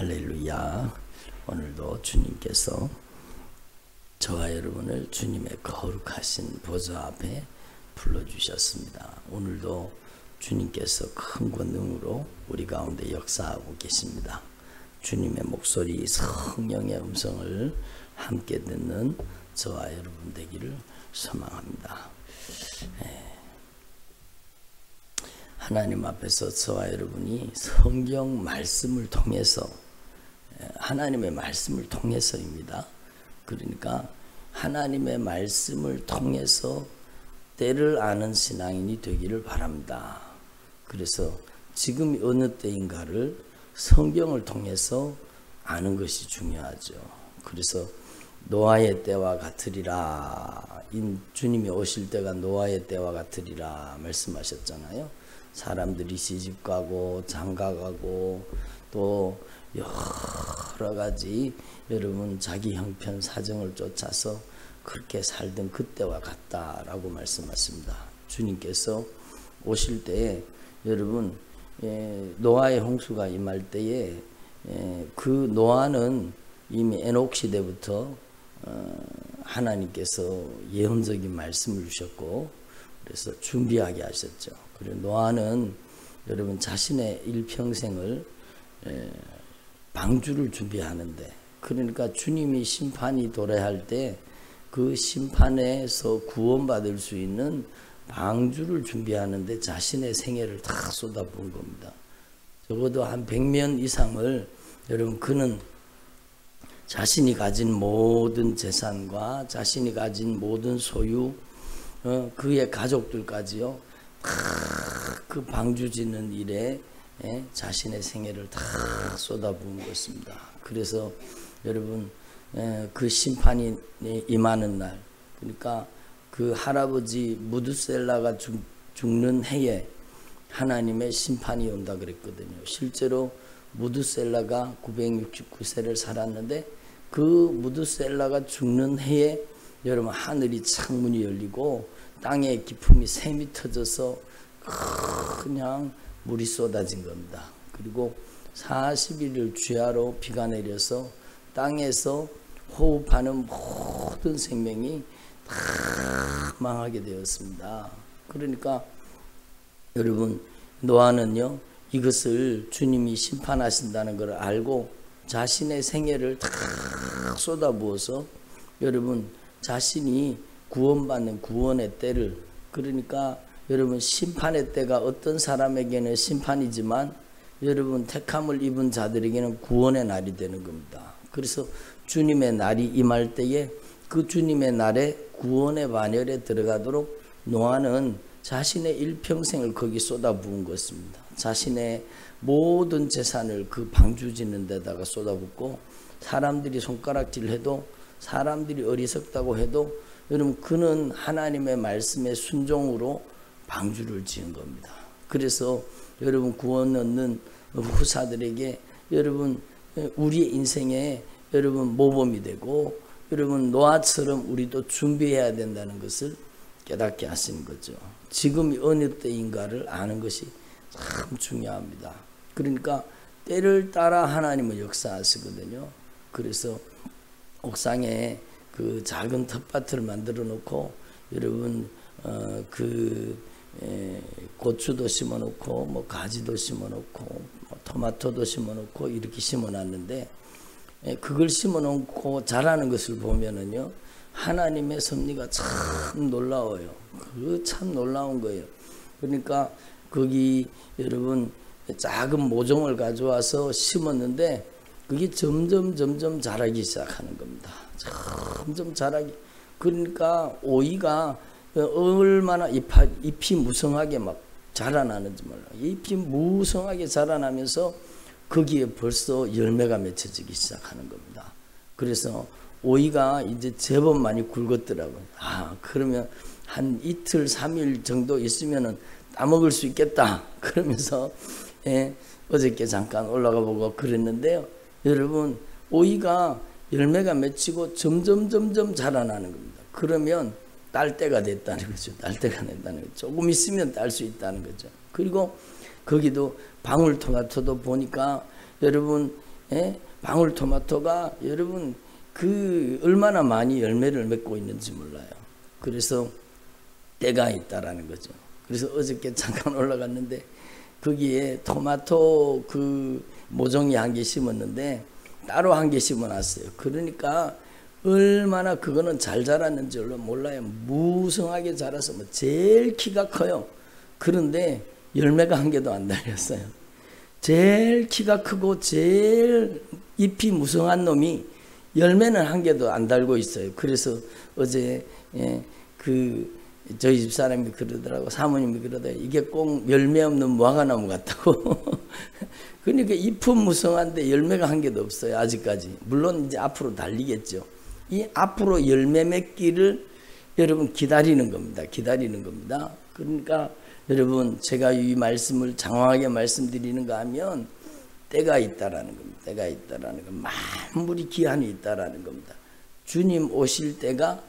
할렐루야. 오늘도 주님께서 저와 여러분을 주님의 거룩하신 보좌 앞에 불러주셨습니다. 오늘도 주님께서 큰 권능으로 우리 가운데 역사하고 계십니다. 주님의 목소리, 성령의 음성을 함께 듣는 저와 여러분 되기를 소망합니다. 하나님 앞에서 저와 여러분이 성경 말씀을 통해서, 하나님의 말씀을 통해서입니다. 그러니까 하나님의 말씀을 통해서 때를 아는 신앙인이 되기를 바랍니다. 그래서 지금 어느 때인가를 성경을 통해서 아는 것이 중요하죠. 그래서 노아의 때와 같으리라, 주님이 오실 때가 노아의 때와 같으리라 말씀하셨잖아요. 사람들이 시집가고 장가가고 또 여러 가지 여러분 자기 형편 사정을 쫓아서 그렇게 살던 그때와 같다라고 말씀하십니다. 주님께서 오실 때에 여러분 노아의 홍수가 임할 때에 그 노아는 이미 에녹 시대부터 하나님께서 예언적인 말씀을 주셨고 그래서 준비하게 하셨죠. 그리고 노아는 여러분 자신의 일평생을 방주를 준비하는데, 그러니까 주님이 심판이 도래할 때 그 심판에서 구원받을 수 있는 방주를 준비하는데 자신의 생애를 다 쏟아부은 겁니다. 적어도 한 100년 이상을 여러분 그는 자신이 가진 모든 재산과 자신이 가진 모든 소유, 그의 가족들까지요, 다 그 방주 짓는 일에 자신의 생애를 다 쏟아부은 것입니다. 그래서 여러분 그 심판이 임하는 날, 그러니까 그 할아버지 무드셀라가 죽는 해에 하나님의 심판이 온다 그랬거든요. 실제로 무드셀라가 969세를 살았는데 그 무드셀라가 죽는 해에 여러분 하늘이 창문이 열리고 땅의 기품이 샘이 터져서 그냥 물이 쏟아진 겁니다. 그리고 40일을 주야로 비가 내려서 땅에서 호흡하는 모든 생명이 다 망하게 되었습니다. 그러니까 여러분 노아는요 이것을 주님이 심판하신다는 걸 알고 자신의 생애를 다 쏟아부어서 여러분 자신이 구원받는 구원의 때를, 그러니까 여러분 심판의 때가 어떤 사람에게는 심판이지만 여러분 택함을 입은 자들에게는 구원의 날이 되는 겁니다. 그래서 주님의 날이 임할 때에 그 주님의 날에 구원의 반열에 들어가도록 노아는 자신의 일평생을 거기 쏟아부은 것입니다. 자신의 모든 재산을 그 방주 짓는 데다가 쏟아붓고, 사람들이 손가락질 해도, 사람들이 어리석다고 해도 여러분 그는 하나님의 말씀에 순종으로 방주를 지은 겁니다. 그래서 여러분 구원 얻는 후사들에게 여러분 우리의 인생에 여러분 모범이 되고 여러분 노아처럼 우리도 준비해야 된다는 것을 깨닫게 하시는 거죠. 지금이 어느 때인가를 아는 것이 참 중요합니다. 그러니까 때를 따라 하나님은 역사하시거든요. 그래서 옥상에 그 작은 텃밭을 만들어 놓고 여러분 고추도 심어 놓고 뭐 가지도 심어 놓고 뭐 토마토도 심어 놓고 이렇게 심어 놨는데 그걸 심어 놓고 자라는 것을 보면은요 하나님의 섭리가 참 놀라워요. 그 참 놀라운 거예요. 그러니까 거기 여러분 작은 모종을 가져와서 심었는데 그게 점점 자라기 시작하는 겁니다. 점점 자라기. 그러니까 오이가 얼마나 잎이 무성하게 막 자라나는지 몰라요. 잎이 무성하게 자라나면서 거기에 벌써 열매가 맺혀지기 시작하는 겁니다. 그래서 오이가 이제 제법 많이 굵었더라고요. 그러면 한 이틀 3일 정도 있으면은 따먹을 수 있겠다 그러면서 어저께 잠깐 올라가 보고 그랬는데요. 여러분 오이가 열매가 맺히고 점점 자라나는 겁니다. 그러면 딸 때가 됐다는 거죠. 딸 때가 됐다는 거죠. 조금 있으면 딸 수 있다는 거죠. 그리고 거기도 방울토마토도 보니까 여러분 방울토마토가 여러분 그 얼마나 많이 열매를 맺고 있는지 몰라요. 그래서 때가 있다라는 거죠. 그래서 어저께 잠깐 올라갔는데 거기에 토마토 그 모종이 한 개 심었는데 따로 한 개 심어놨어요. 그러니까 얼마나 그거는 잘 자랐는지 몰라요. 무성하게 자라서 뭐 제일 키가 커요. 그런데 열매가 한 개도 안 달렸어요. 제일 키가 크고 제일 잎이 무성한 놈이 열매는 한 개도 안 달고 있어요. 그래서 어제 저희 집사람이 그러더라고, 사모님이 그러더라고, 이게 꼭 열매 없는 무화과나무 같다고. 그러니까 잎은 무성한데 열매가 한 개도 없어요, 아직까지. 물론 이제 앞으로 달리겠죠. 이 앞으로 열매 맺기를 여러분 기다리는 겁니다. 기다리는 겁니다. 그러니까 여러분 제가 이 말씀을 장황하게 말씀드리는가 하면 때가 있다라는 겁니다. 때가 있다라는 것, 만물이 기한이 있다라는 겁니다. 주님 오실 때가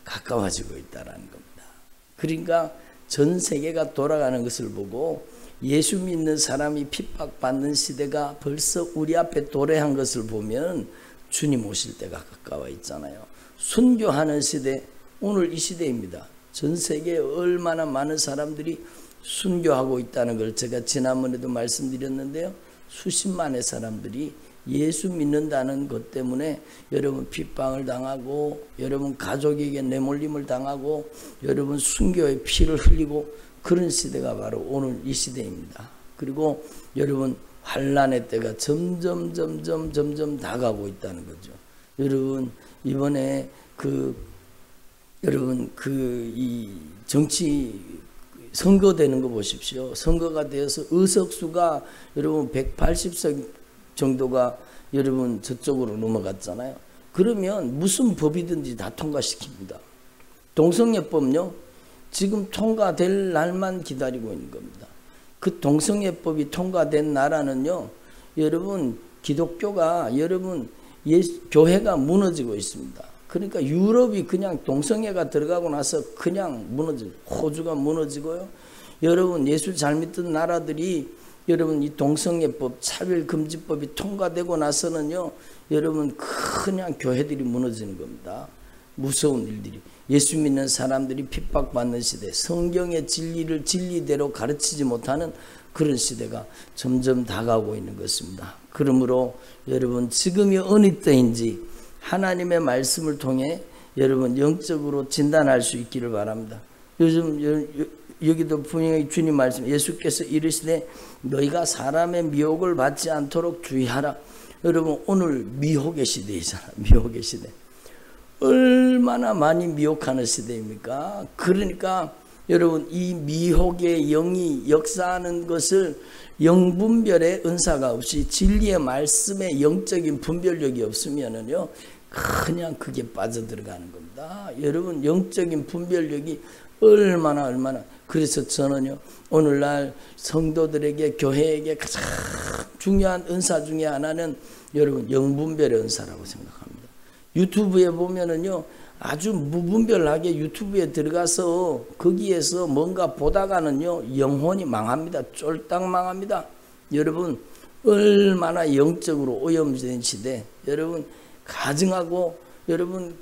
가까워지고 있다라는 겁니다. 그러니까 전 세계가 돌아가는 것을 보고 예수 믿는 사람이 핍박받는 시대가 벌써 우리 앞에 도래한 것을 보면 주님 오실 때가 가까워 있잖아요. 순교하는 시대, 오늘 이 시대입니다. 전 세계에 얼마나 많은 사람들이 순교하고 있다는 걸 제가 지난번에도 말씀드렸는데요. 수십만의 사람들이 예수 믿는다는 것 때문에 여러분 핍박을 당하고 여러분 가족에게 내몰림을 당하고 여러분 순교의 피를 흘리고 그런 시대가 바로 오늘 이 시대입니다. 그리고 여러분 환난의 때가 점점 다가오고 있다는 거죠. 여러분 이번에 여러분 이 정치 선거되는 거 보십시오. 선거가 되어서 의석수가 여러분 180석 정도가 여러분 저쪽으로 넘어갔잖아요. 그러면 무슨 법이든지 다 통과시킵니다. 동성애법요, 지금 통과될 날만 기다리고 있는 겁니다. 그 동성애법이 통과된 나라는요, 여러분 기독교가 여러분 교회가 무너지고 있습니다. 그러니까 유럽이 그냥 동성애가 들어가고 나서 그냥 무너지고, 호주가 무너지고요. 여러분 예수 잘 믿던 나라들이 여러분 이 동성애법, 차별금지법이 통과되고 나서는요, 여러분 그냥 교회들이 무너지는 겁니다. 무서운 일들이. 예수 믿는 사람들이 핍박받는 시대, 성경의 진리를 진리대로 가르치지 못하는 그런 시대가 점점 다가오고 있는 것입니다. 그러므로 여러분 지금이 어느 때인지 하나님의 말씀을 통해 여러분 영적으로 진단할 수 있기를 바랍니다. 요즘 여기도 분명히 주님 말씀, 예수께서 이르시되 너희가 사람의 미혹을 받지 않도록 주의하라. 여러분 오늘 미혹의 시대이잖아. 미혹의 시대. 얼마나 많이 미혹하는 시대입니까? 그러니까 여러분 이 미혹의 영이 역사하는 것을 영분별의 은사가 없이 진리의 말씀에 영적인 분별력이 없으면은요, 그냥 그게 빠져들어가는 겁니다. 여러분 영적인 분별력이 얼마나 그래서 저는요 오늘날 성도들에게 교회에게 가장 중요한 은사 중에 하나는 여러분 영분별의 은사라고 생각합니다. 유튜브에 보면은요 아주 무분별하게 유튜브에 들어가서 거기에서 뭔가 보다가는요 영혼이 망합니다. 쫄딱 망합니다. 여러분 얼마나 영적으로 오염된 시대, 여러분 가증하고 여러분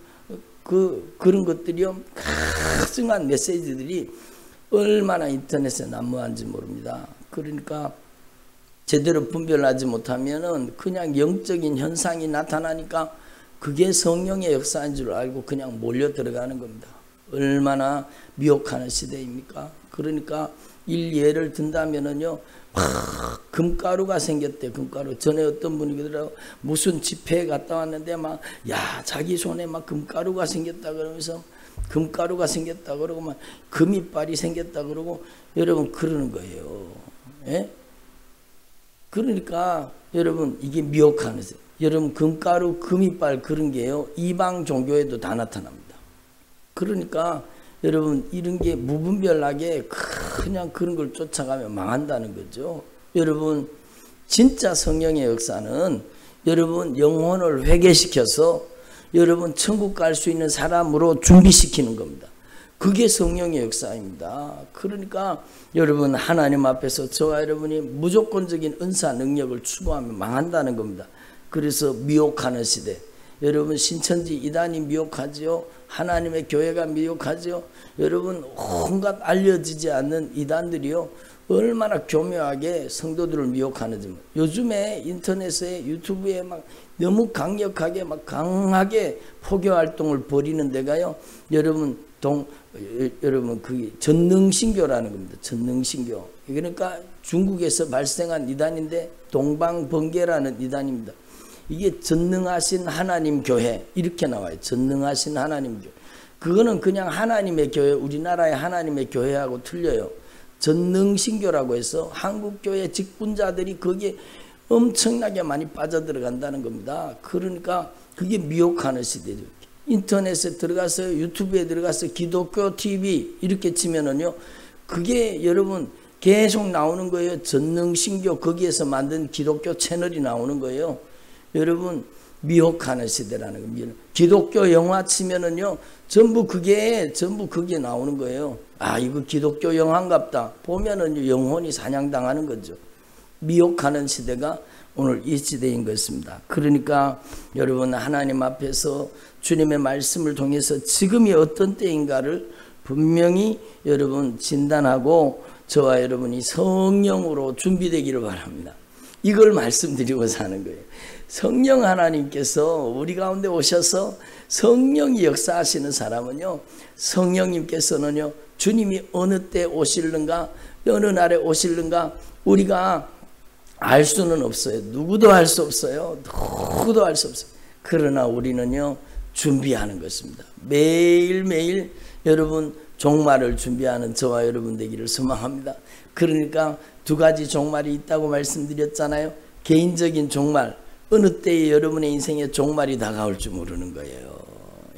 그런 것들이요 가증한 메시지들이 얼마나 인터넷에 난무한지 모릅니다. 그러니까 제대로 분별하지 못하면은 그냥 영적인 현상이 나타나니까 그게 성령의 역사인 줄 알고 그냥 몰려 들어가는 겁니다. 얼마나 미혹하는 시대입니까? 그러니까 예를 든다면은요, 금가루가 생겼대. 금가루. 전에 어떤 분이 그러더라고, 무슨 집회에 갔다 왔는데 자기 손에 금가루가 생겼다 그러면서 금가루가 생겼다 그러고 금이빨이 생겼다 그러고 여러분 그러는 거예요. 예? 그러니까 여러분 이게 미혹하는 세. 여러분 금가루, 금이빨 그런 게요 이방 종교에도 다 나타납니다. 그러니까 여러분 이런 게 무분별하게 그냥 그런 걸 쫓아가면 망한다는 거죠. 여러분 진짜 성령의 역사는 여러분 영혼을 회개시켜서 여러분 천국 갈 수 있는 사람으로 준비시키는 겁니다. 그게 성령의 역사입니다. 그러니까 여러분 하나님 앞에서 저와 여러분이 무조건적인 은사 능력을 추구하면 망한다는 겁니다. 그래서 미혹하는 시대. 여러분 신천지 이단이 미혹하지요. 하나님의 교회가 미혹하지요. 여러분 온갖 알려지지 않는 이단들이요. 얼마나 교묘하게 성도들을 미혹하는지. 요즘에 인터넷에 유튜브에 막 너무 강력하게 막 강하게 포교 활동을 벌이는 데가요. 여러분 그게 전능신교라는 겁니다. 전능신교. 그러니까 중국에서 발생한 이단인데 동방번개라는 이단입니다. 이게 전능하신 하나님 교회 이렇게 나와요. 전능하신 하나님 교회. 그거는 그냥 하나님의 교회, 우리나라의 하나님의 교회하고 틀려요. 전능신교라고 해서 한국교회 직분자들이 거기에 엄청나게 많이 빠져들어간다는 겁니다. 그러니까 그게 미혹하는 시대죠. 인터넷에 들어가서 유튜브에 들어가서 기독교 TV 이렇게 치면은요, 그게 여러분 계속 나오는 거예요. 전능신교 거기에서 만든 기독교 채널이 나오는 거예요. 여러분 미혹하는 시대라는 겁니다. 기독교 영화 치면은요, 전부 그게 나오는 거예요. 아, 이거 기독교 영화인갑다. 보면은 영혼이 사냥당하는 거죠. 미혹하는 시대가 오늘 이 시대인 것입니다. 그러니까 여러분 하나님 앞에서 주님의 말씀을 통해서 지금이 어떤 때인가를 분명히 여러분 진단하고 저와 여러분이 성령으로 준비되기를 바랍니다. 이걸 말씀드리고자 하는 거예요. 성령 하나님께서 우리 가운데 오셔서 성령이 역사하시는 사람은요, 성령님께서는요, 주님이 어느 때 오실는가, 어느 날에 오실는가 우리가 알 수는 없어요. 누구도 알 수 없어요. 누구도 알 수 없어요. 그러나 우리는요, 준비하는 것입니다. 매일매일 여러분 종말을 준비하는 저와 여러분 되기를 소망합니다. 그러니까 두 가지 종말이 있다고 말씀드렸잖아요. 개인적인 종말, 어느 때에 여러분의 인생에 종말이 다가올 줄 모르는 거예요.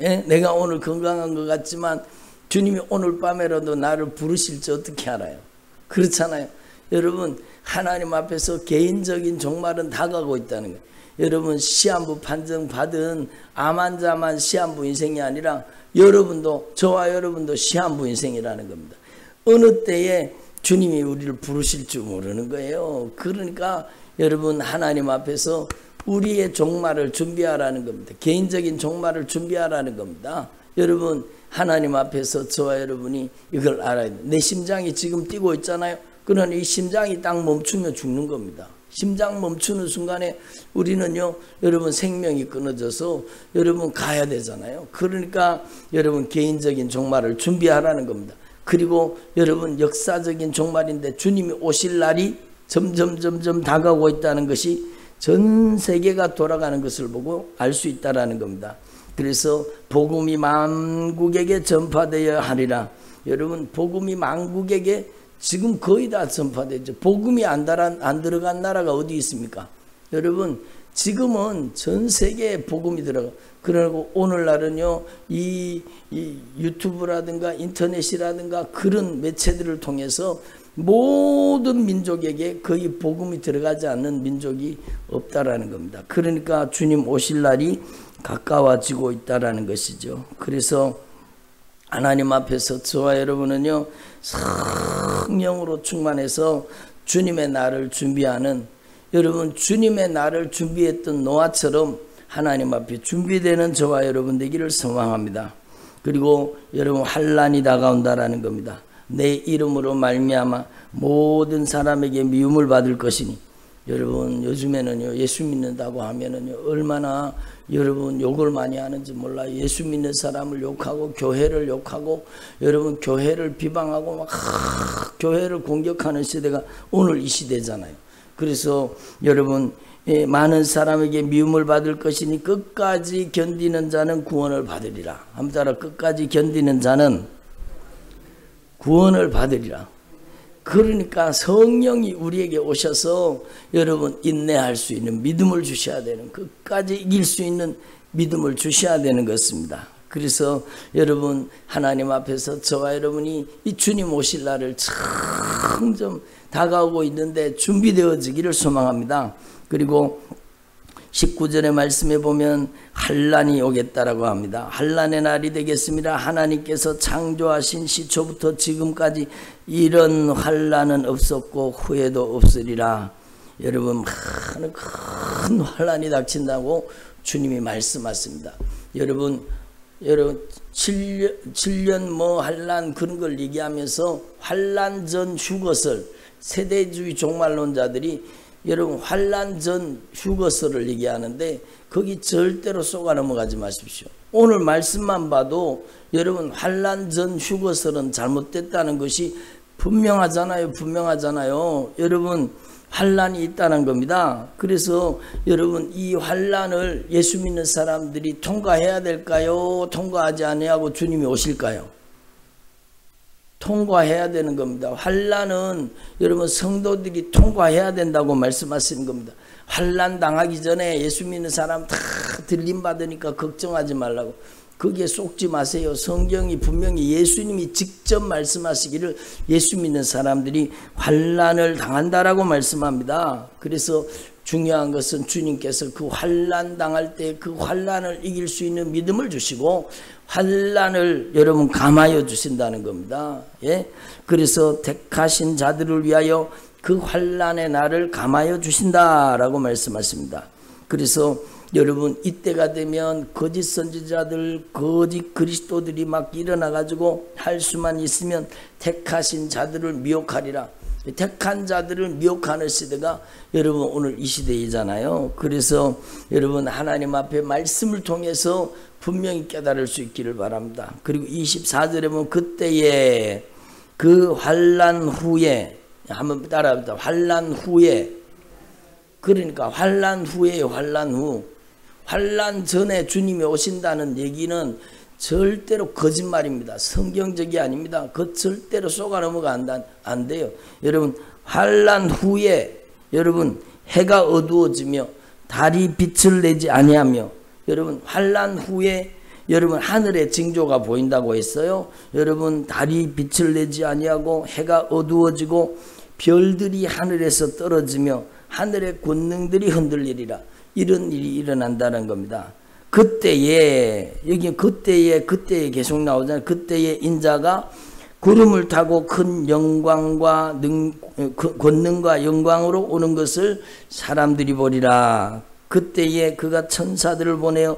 예? 내가 오늘 건강한 것 같지만 주님이 오늘 밤에라도 나를 부르실지 어떻게 알아요? 그렇잖아요. 여러분 하나님 앞에서 개인적인 종말은 다가오고 있다는 거예요. 여러분 시한부 판정 받은 암 환자만 시한부 인생이 아니라 여러분도, 저와 여러분도 시한부 인생이라는 겁니다. 어느 때에 주님이 우리를 부르실 줄 모르는 거예요. 그러니까 여러분 하나님 앞에서 우리의 종말을 준비하라는 겁니다. 개인적인 종말을 준비하라는 겁니다. 여러분 하나님 앞에서 저와 여러분이 이걸 알아야 돼요. 내 심장이 지금 뛰고 있잖아요. 그러나 이 심장이 딱 멈추면 죽는 겁니다. 심장 멈추는 순간에 우리는요, 여러분 생명이 끊어져서 여러분 가야 되잖아요. 그러니까 여러분 개인적인 종말을 준비하라는 겁니다. 그리고 여러분 역사적인 종말인데 주님이 오실 날이 점점 다가오고 있다는 것이 전 세계가 돌아가는 것을 보고 알 수 있다라는 겁니다. 그래서 복음이 만국에게 전파되어야 하리라. 여러분 복음이 만국에게 지금 거의 다 전파되죠. 복음이 안 들어간 나라가 어디 있습니까? 여러분 지금은 전 세계에 복음이 들어가. 그리고 오늘날은요, 이 유튜브라든가 인터넷이라든가 그런 매체들을 통해서 모든 민족에게 거의 복음이 들어가지 않는 민족이 없다라는 겁니다. 그러니까 주님 오실 날이 가까워지고 있다라는 것이죠. 그래서 하나님 앞에서 저와 여러분은요, 성령으로 충만해서 주님의 날을 준비하는, 여러분 주님의 날을 준비했던 노아처럼 하나님 앞에 준비되는 저와 여러분 되기를 소망합니다. 그리고 여러분 환난이 다가온다라는 겁니다. 내 이름으로 말미암아 모든 사람에게 미움을 받을 것이니. 여러분 요즘에는요, 예수 믿는다고 하면은요, 얼마나 여러분 욕을 많이 하는지 몰라요. 예수 믿는 사람을 욕하고 교회를 욕하고 여러분 교회를 비방하고 막 교회를 공격하는 시대가 오늘 이 시대잖아요. 그래서 여러분 많은 사람에게 미움을 받을 것이니 끝까지 견디는 자는 구원을 받으리라. 한번 따라, 끝까지 견디는 자는 구원을 받으리라. 그러니까 성령이 우리에게 오셔서 여러분 인내할 수 있는 믿음을 주셔야 되는, 끝까지 이길 수 있는 믿음을 주셔야 되는 것입니다. 그래서 여러분 하나님 앞에서 저와 여러분이 이 주님 오실 날을 점점 다가오고 있는데 준비되어지기를 소망합니다. 그리고 19절의 말씀에 보면 환난이 오겠다라고 합니다. 환난의 날이 되겠습니다. 하나님께서 창조하신 시초부터 지금까지 이런 환난은 없었고 후에도 없으리라. 여러분 많은 큰 환란이 닥친다고 주님이 말씀하십니다. 여러분 7년 뭐 환란 그런 걸 얘기하면서 환란 전 휴거설, 세대주의 종말론자들이 여러분 환란 전 휴거설을 얘기하는데 거기 절대로 속아 넘어가지 마십시오. 오늘 말씀만 봐도 여러분 환란 전 휴거설은 잘못됐다는 것이 분명하잖아요. 여러분 환란이 있다는 겁니다. 그래서 여러분 이 환란을 예수 믿는 사람들이 통과해야 될까요? 통과하지 아니하고 주님이 오실까요? 통과해야 되는 겁니다. 환란은 여러분 성도들이 통과해야 된다고 말씀하시는 겁니다. 환란 당하기 전에 예수 믿는 사람 다 들림 받으니까 걱정하지 말라고. 거기에 속지 마세요. 성경이 분명히 예수님이 직접 말씀하시기를 예수 믿는 사람들이 환란을 당한다라고 말씀합니다. 그래서 중요한 것은 주님께서 그 환란 당할 때 그 환란을 이길 수 있는 믿음을 주시고 환란을 여러분 감하여 주신다는 겁니다. 예? 그래서 택하신 자들을 위하여 그 환란의 날을 감하여 주신다라고 말씀하십니다. 그래서 여러분 이때가 되면 거짓 선지자들, 거짓 그리스도들이 막 일어나가지고 할 수만 있으면 택하신 자들을 미혹하리라. 택한 자들을 미혹하는 시대가 여러분 오늘 이 시대이잖아요. 그래서 여러분 하나님 앞에 말씀을 통해서 분명히 깨달을 수 있기를 바랍니다. 그리고 24절에 보면 그때에 그 환란 후에, 한번 따라합니다. 환란 후에, 그러니까 환란 후에요. 환란 후. 환란 전에 주님이 오신다는 얘기는 절대로 거짓말입니다. 성경적이 아닙니다. 그 절대로 속아 넘어가 안 돼요. 여러분 환란 후에 여러분 해가 어두워지며 달이 빛을 내지 아니하며, 여러분 환란 후에 여러분 하늘의 징조가 보인다고 했어요. 여러분 달이 빛을 내지 아니하고 해가 어두워지고 별들이 하늘에서 떨어지며 하늘의 권능들이 흔들리리라. 이런 일이 일어난다는 겁니다. 그때에, 여기 그때에 계속 나오잖아요. 그때에 인자가 구름을 타고 큰 영광과 권능과 영광으로 오는 것을 사람들이 보리라. 그때에 그가 천사들을 보내어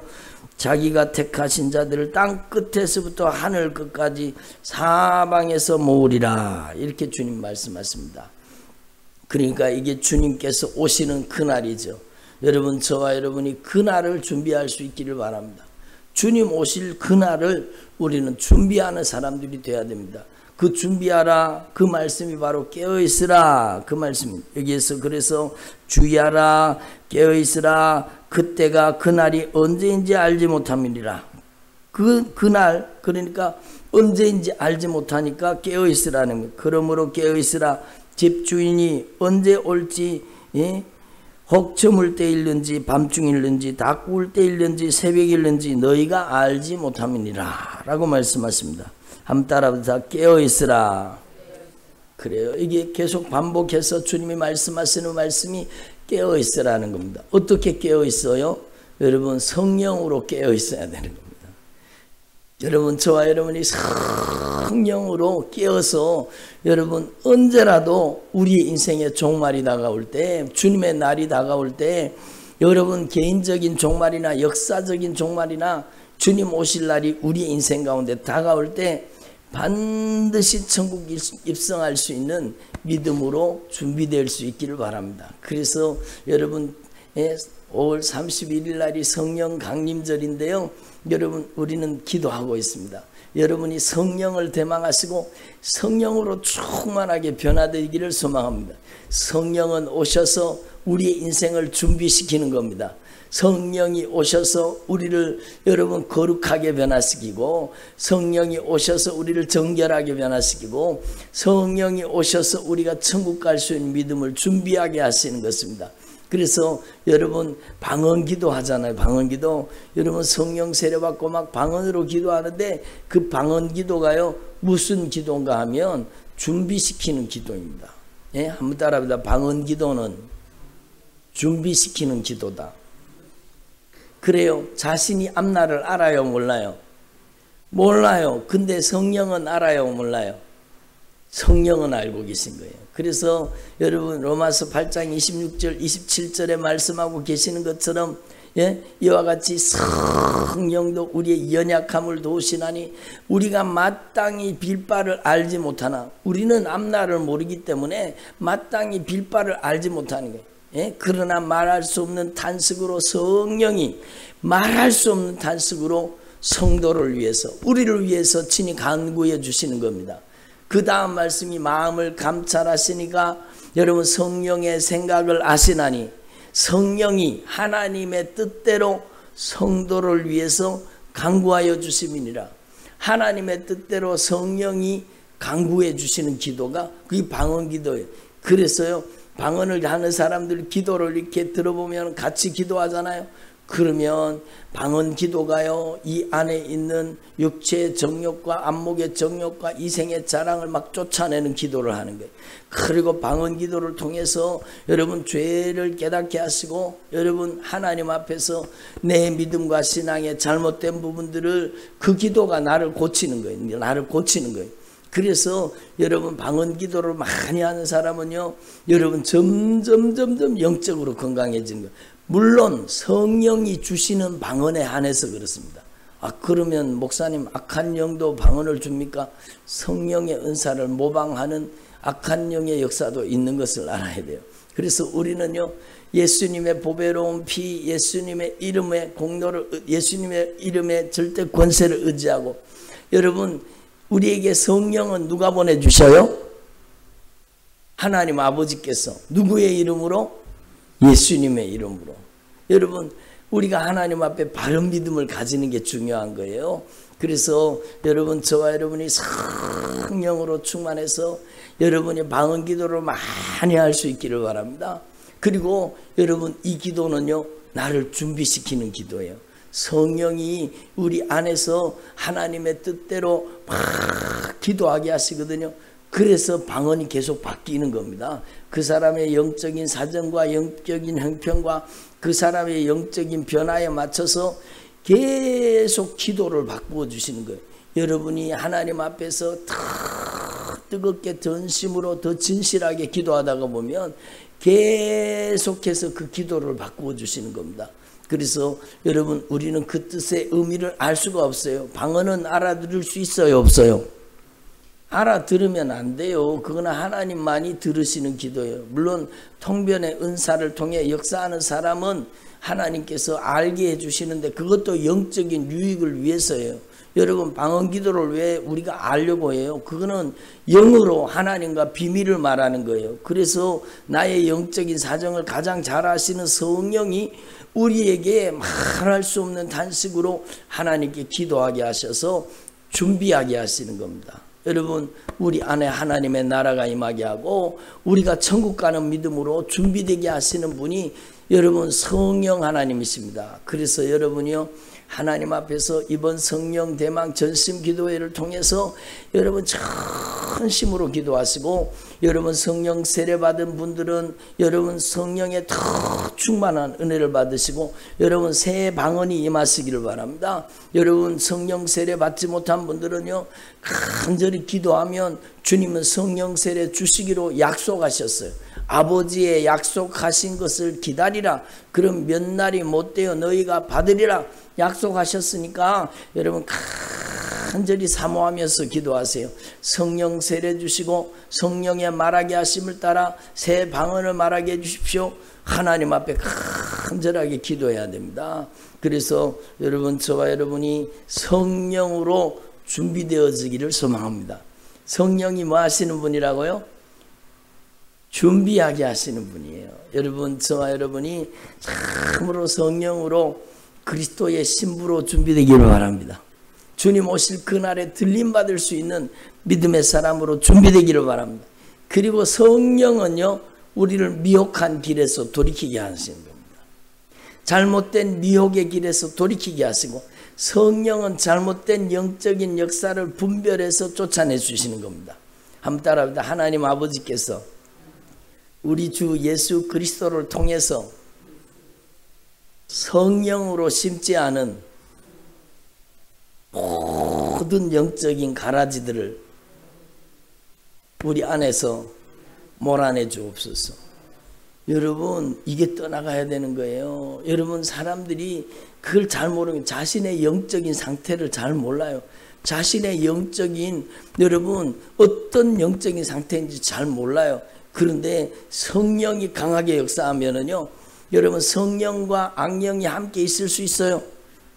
자기가 택하신 자들을 땅 끝에서부터 하늘 끝까지 사방에서 모으리라. 이렇게 주님 말씀하십니다. 그러니까 이게 주님께서 오시는 그날이죠. 여러분 저와 여러분이 그날을 준비할 수 있기를 바랍니다. 주님 오실 그날을 우리는 준비하는 사람들이 되어야 됩니다. 그 준비하라 그 말씀이 바로 깨어있으라 그 말씀. 여기에서 그래서 주의하라 깨어있으라 그때가 그날이 언제인지 알지 못함이니라. 그날 그러니까 언제인지 알지 못하니까 깨어있으라는 거예요. 그러므로 깨어있으라. 집주인이 언제 올지, 혹 저물 때일는지 밤중일는지 다 구울 때일는지 새벽일는지 너희가 알지 못함이니라 라고 말씀하십니다. 한번 따라합니다. 깨어있으라. 그래요. 이게 계속 반복해서 주님이 말씀하시는 말씀이 깨어있으라는 겁니다. 어떻게 깨어있어요? 여러분 성령으로 깨어있어야 되는 겁니다. 여러분 저와 여러분이 성령으로 깨어서 여러분 언제라도 우리의 인생의 종말이 다가올 때, 주님의 날이 다가올 때, 여러분 개인적인 종말이나 역사적인 종말이나 주님 오실 날이 우리의 인생 가운데 다가올 때 반드시 천국 입성할 수 있는 믿음으로 준비될 수 있기를 바랍니다. 그래서 여러분 5월 31일 날이 성령 강림절인데요. 여러분 우리는 기도하고 있습니다. 여러분이 성령을 대망하시고 성령으로 충만하게 변화되기를 소망합니다. 성령은 오셔서 우리의 인생을 준비시키는 겁니다. 성령이 오셔서 우리를 여러분 거룩하게 변화시키고, 성령이 오셔서 우리를 정결하게 변화시키고, 성령이 오셔서 우리가 천국 갈 수 있는 믿음을 준비하게 하시는 것입니다. 그래서 여러분 방언기도 하잖아요. 방언기도. 여러분 성령 세례받고 막 방언으로 기도하는데 그 방언기도가요 무슨 기도인가 하면 준비시키는 기도입니다. 예? 한번 따라합니다. 방언기도는 준비시키는 기도다. 그래요. 자신이 앞날을 알아요 몰라요? 몰라요. 근데 성령은 알아요 몰라요? 성령은 알고 계신 거예요. 그래서 여러분 로마서 8장 26절 27절에 말씀하고 계시는 것처럼 이와 같이 성령도 우리의 연약함을 도우시나니 우리가 마땅히 빌 바를 알지 못하나, 우리는 앞날을 모르기 때문에 마땅히 빌 바를 알지 못하는 거예요. 그러나 말할 수 없는 탄식으로 성령이 말할 수 없는 탄식으로 성도를 위해서, 우리를 위해서 친히 간구해 주시는 겁니다. 그 다음 말씀이 마음을 감찰하시니까 여러분 성령의 생각을 아시나니, 성령이 하나님의 뜻대로 성도를 위해서 간구하여 주심이니라. 하나님의 뜻대로 성령이 간구해 주시는 기도가 그게 방언 기도예요. 그래서요, 방언을 하는 사람들 기도를 이렇게 들어보면 같이 기도하잖아요. 그러면 방언 기도가요, 이 안에 있는 육체의 정욕과 안목의 정욕과 이생의 자랑을 막 쫓아내는 기도를 하는 거예요. 그리고 방언 기도를 통해서 여러분 죄를 깨닫게 하시고, 여러분 하나님 앞에서 내 믿음과 신앙의 잘못된 부분들을, 그 기도가 나를 고치는 거예요. 나를 고치는 거예요. 그래서 여러분 방언 기도를 많이 하는 사람은요, 여러분 점점 영적으로 건강해지는 거예요. 물론 성령이 주시는 방언에 한해서 그렇습니다. 그러면 목사님 악한 영도 방언을 줍니까? 성령의 은사를 모방하는 악한 영의 역사도 있는 것을 알아야 돼요. 그래서 우리는요, 예수님의 보배로운 피, 예수님의 이름의 공로를, 예수님의 이름의 절대 권세를 의지하고, 여러분 우리에게 성령은 누가 보내주셔요? 하나님 아버지께서. 누구의 이름으로? 예수님의 이름으로. 여러분 우리가 하나님 앞에 바른 믿음을 가지는 게 중요한 거예요. 그래서 여러분 저와 여러분이 성령으로 충만해서 여러분이 방언 기도를 많이 할 수 있기를 바랍니다. 그리고 여러분 이 기도는요, 나를 준비시키는 기도예요. 성령이 우리 안에서 하나님의 뜻대로 막 기도하게 하시거든요. 그래서 방언이 계속 바뀌는 겁니다. 그 사람의 영적인 사정과 영적인 형편과 그 사람의 영적인 변화에 맞춰서 계속 기도를 바꾸어 주시는 거예요. 여러분이 하나님 앞에서 더 뜨겁게 전심으로 더 진실하게 기도하다가 보면 계속해서 그 기도를 바꾸어 주시는 겁니다. 그래서 여러분 우리는 그 뜻의 의미를 알 수가 없어요. 방언은 알아들을 수 있어요, 없어요? 알아들으면 안 돼요. 그거는 하나님만이 들으시는 기도예요. 물론 통변의 은사를 통해 역사하는 사람은 하나님께서 알게 해주시는데 그것도 영적인 유익을 위해서예요. 여러분 방언 기도를 왜 우리가 알려고 해요? 그거는 영으로 하나님과 비밀을 말하는 거예요. 그래서 나의 영적인 사정을 가장 잘 아시는 성령이 우리에게 말할 수 없는 단식으로 하나님께 기도하게 하셔서 준비하게 하시는 겁니다. 여러분 우리 안에 하나님의 나라가 임하게 하고 우리가 천국 가는 믿음으로 준비되게 하시는 분이 여러분 성령 하나님이십니다. 그래서 여러분이요, 하나님 앞에서 이번 성령 대망 전심 기도회를 통해서 여러분 전심으로 기도하시고, 여러분 성령 세례 받은 분들은 여러분 성령의 더 충만한 은혜를 받으시고 여러분 새해 방언이 임하시기를 바랍니다. 여러분 성령 세례 받지 못한 분들은요, 간절히 기도하면 주님은 성령 세례 주시기로 약속하셨어요. 아버지의 약속하신 것을 기다리라. 그럼 몇 날이 못되어 너희가 받으리라 약속하셨으니까 여러분 간절히 사모하면서 기도하세요. 성령 세례 주시고 성령의 말하게 하심을 따라 새 방언을 말하게 해주십시오. 하나님 앞에 간절하게 기도해야 됩니다. 그래서 여러분 저와 여러분이 성령으로 준비되어지기를 소망합니다. 성령이 뭐 하시는 분이라고요? 준비하게 하시는 분이에요. 여러분 저와 여러분이 참으로 성령으로 그리스도의 신부로 준비되기를 바랍니다. 주님 오실 그날에 들림받을 수 있는 믿음의 사람으로 준비되기를 바랍니다. 그리고 성령은요, 우리를 미혹한 길에서 돌이키게 하시는 겁니다. 잘못된 미혹의 길에서 돌이키게 하시고, 성령은 잘못된 영적인 역사를 분별해서 쫓아내 주시는 겁니다. 한번 따라합니다. 하나님 아버지께서 우리 주 예수 그리스도를 통해서 성령으로 심지 않은 모든 영적인 가라지들을 우리 안에서 몰아내 주옵소서. 여러분, 이게 떠나가야 되는 거예요. 여러분, 사람들이 그걸 잘 모르면 자신의 영적인 상태를 잘 몰라요. 자신의 영적인, 여러분, 어떤 영적인 상태인지 잘 몰라요. 그런데 성령이 강하게 역사하면은요, 여러분, 성령과 악령이 함께 있을 수 있어요?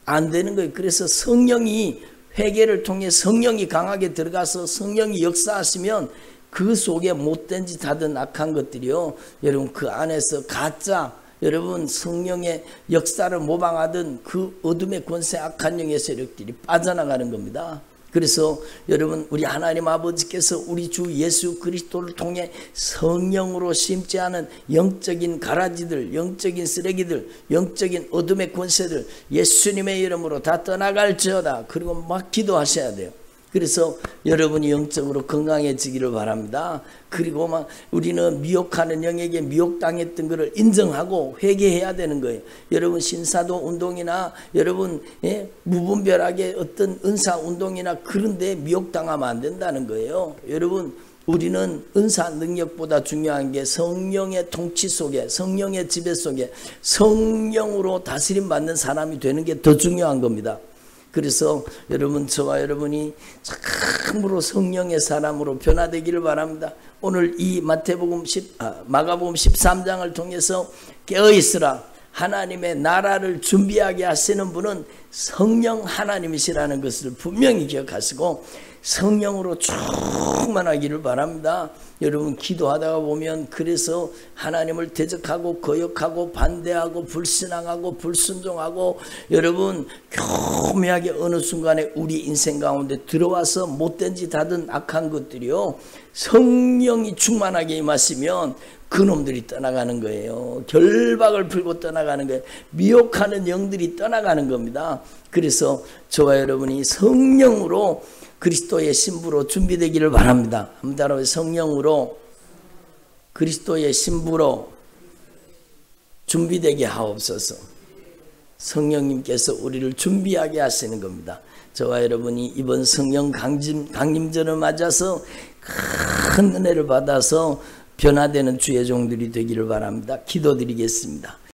안 되는 거예요. 그래서 성령이, 회개를 통해 성령이 강하게 들어가서 성령이 역사하시면 그 속에 못된 짓 하던 악한 것들이요, 여러분, 그 안에서 가짜, 여러분, 성령의 역사를 모방하던 그 어둠의 권세, 악한 영의 세력들이 빠져나가는 겁니다. 그래서 여러분, 우리 하나님 아버지께서 우리 주 예수 그리스도를 통해 성령으로 심지 않은 영적인 가라지들, 영적인 쓰레기들, 영적인 어둠의 권세들 예수님의 이름으로 다 떠나갈지어다. 그리고 막 기도하셔야 돼요. 그래서 여러분이 영적으로 건강해지기를 바랍니다. 그리고 막 우리는 미혹하는 영에게 미혹당했던 것을 인정하고 회개해야 되는 거예요. 여러분, 신사도 운동이나 여러분, 무분별하게 어떤 은사 운동이나 그런데 미혹당하면 안 된다는 거예요. 여러분, 우리는 은사 능력보다 중요한 게 성령의 통치 속에, 성령의 지배 속에 성령으로 다스림 받는 사람이 되는 게 더 중요한 겁니다. 그래서 여러분, 저와 여러분이 참으로 성령의 사람으로 변화되기를 바랍니다. 오늘 이 마가복음 13장을 통해서 깨어있으라, 하나님의 나라를 준비하게 하시는 분은 성령 하나님이시라는 것을 분명히 기억하시고 성령으로 충만하기를 바랍니다. 여러분, 기도하다가 보면 그래서 하나님을 대적하고 거역하고 반대하고 불신앙하고 불순종하고 여러분, 교묘하게 어느 순간에 우리 인생 가운데 들어와서 못된 짓 하던 악한 것들이요, 성령이 충만하게 임하시면 그놈들이 떠나가는 거예요. 결박을 풀고 떠나가는 거예요. 미혹하는 영들이 떠나가는 겁니다. 그래서 저와 여러분이 성령으로 그리스도의 신부로 준비되기를 바랍니다. 한번 성령으로 그리스도의 신부로 준비되게 하옵소서. 성령님께서 우리를 준비하게 하시는 겁니다. 저와 여러분이 이번 성령 강림절을 맞아서 큰 은혜를 받아서 변화되는 주의 종들이 되기를 바랍니다. 기도드리겠습니다.